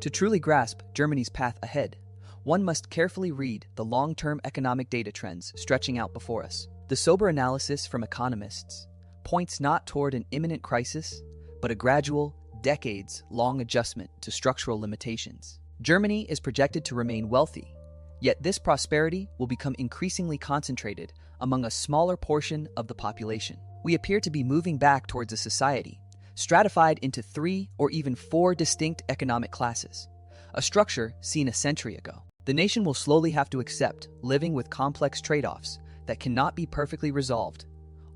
To truly grasp Germany's path ahead, one must carefully read the long-term economic data trends stretching out before us. The sober analysis from economists points not toward an imminent crisis, but a gradual, decades-long adjustment to structural limitations. Germany is projected to remain wealthy, yet this prosperity will become increasingly concentrated among a smaller portion of the population. We appear to be moving back towards a society stratified into 3 or even 4 distinct economic classes, a structure seen a century ago. The nation will slowly have to accept living with complex trade-offs that cannot be perfectly resolved,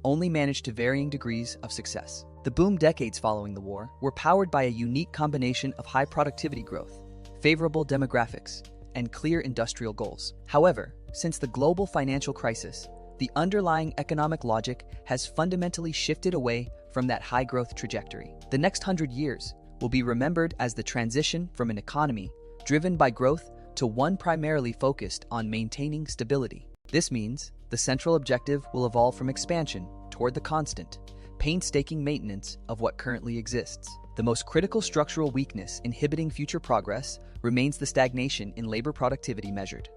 only managed to varying degrees of success. The boom decades following the war were powered by a unique combination of high productivity growth, favorable demographics, and clear industrial goals. However, since the global financial crisis, the underlying economic logic has fundamentally shifted away from that high-growth trajectory. The next 100 years will be remembered as the transition from an economy driven by growth to one primarily focused on maintaining stability. This means the central objective will evolve from expansion toward the constant, painstaking maintenance of what currently exists. The most critical structural weakness inhibiting future progress remains the stagnation in labor productivity measured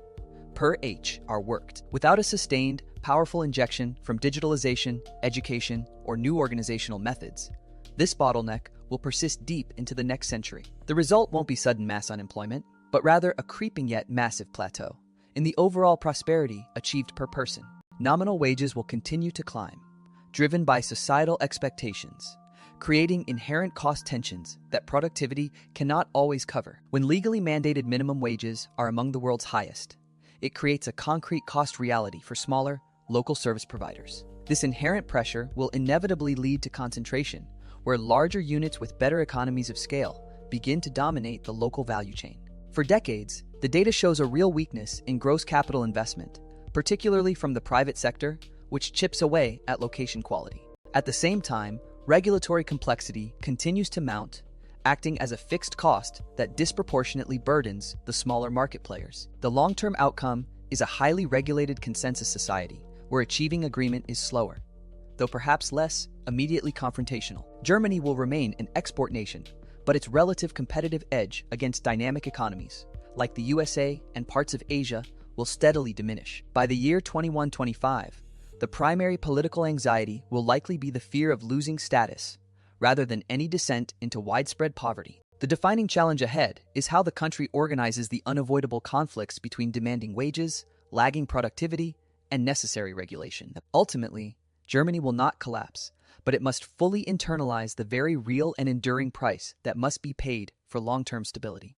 per hour worked. Without a sustained, powerful injection from digitalization, education, or new organizational methods, this bottleneck will persist deep into the next century. The result won't be sudden mass unemployment, but rather a creeping yet massive plateau in the overall prosperity achieved per person. Nominal wages will continue to climb, driven by societal expectations, creating inherent cost tensions that productivity cannot always cover. When legally mandated minimum wages are among the world's highest, it creates a concrete cost reality for smaller, local service providers. This inherent pressure will inevitably lead to concentration, where larger units with better economies of scale begin to dominate the local value chain. For decades, the data shows a real weakness in gross capital investment, particularly from the private sector, which chips away at location quality. At the same time, regulatory complexity continues to mount, acting as a fixed cost that disproportionately burdens the smaller market players. The long-term outcome is a highly regulated consensus society where achieving agreement is slower, though perhaps less immediately confrontational. Germany will remain an export nation, but its relative competitive edge against dynamic economies, like the USA and parts of Asia, will steadily diminish. By the year 2125, the primary political anxiety will likely be the fear of losing status, rather than any descent into widespread poverty. The defining challenge ahead is how the country organizes the unavoidable conflicts between demanding wages, lagging productivity, and necessary regulation. Ultimately, Germany will not collapse, but it must fully internalize the very real and enduring price that must be paid for long-term stability.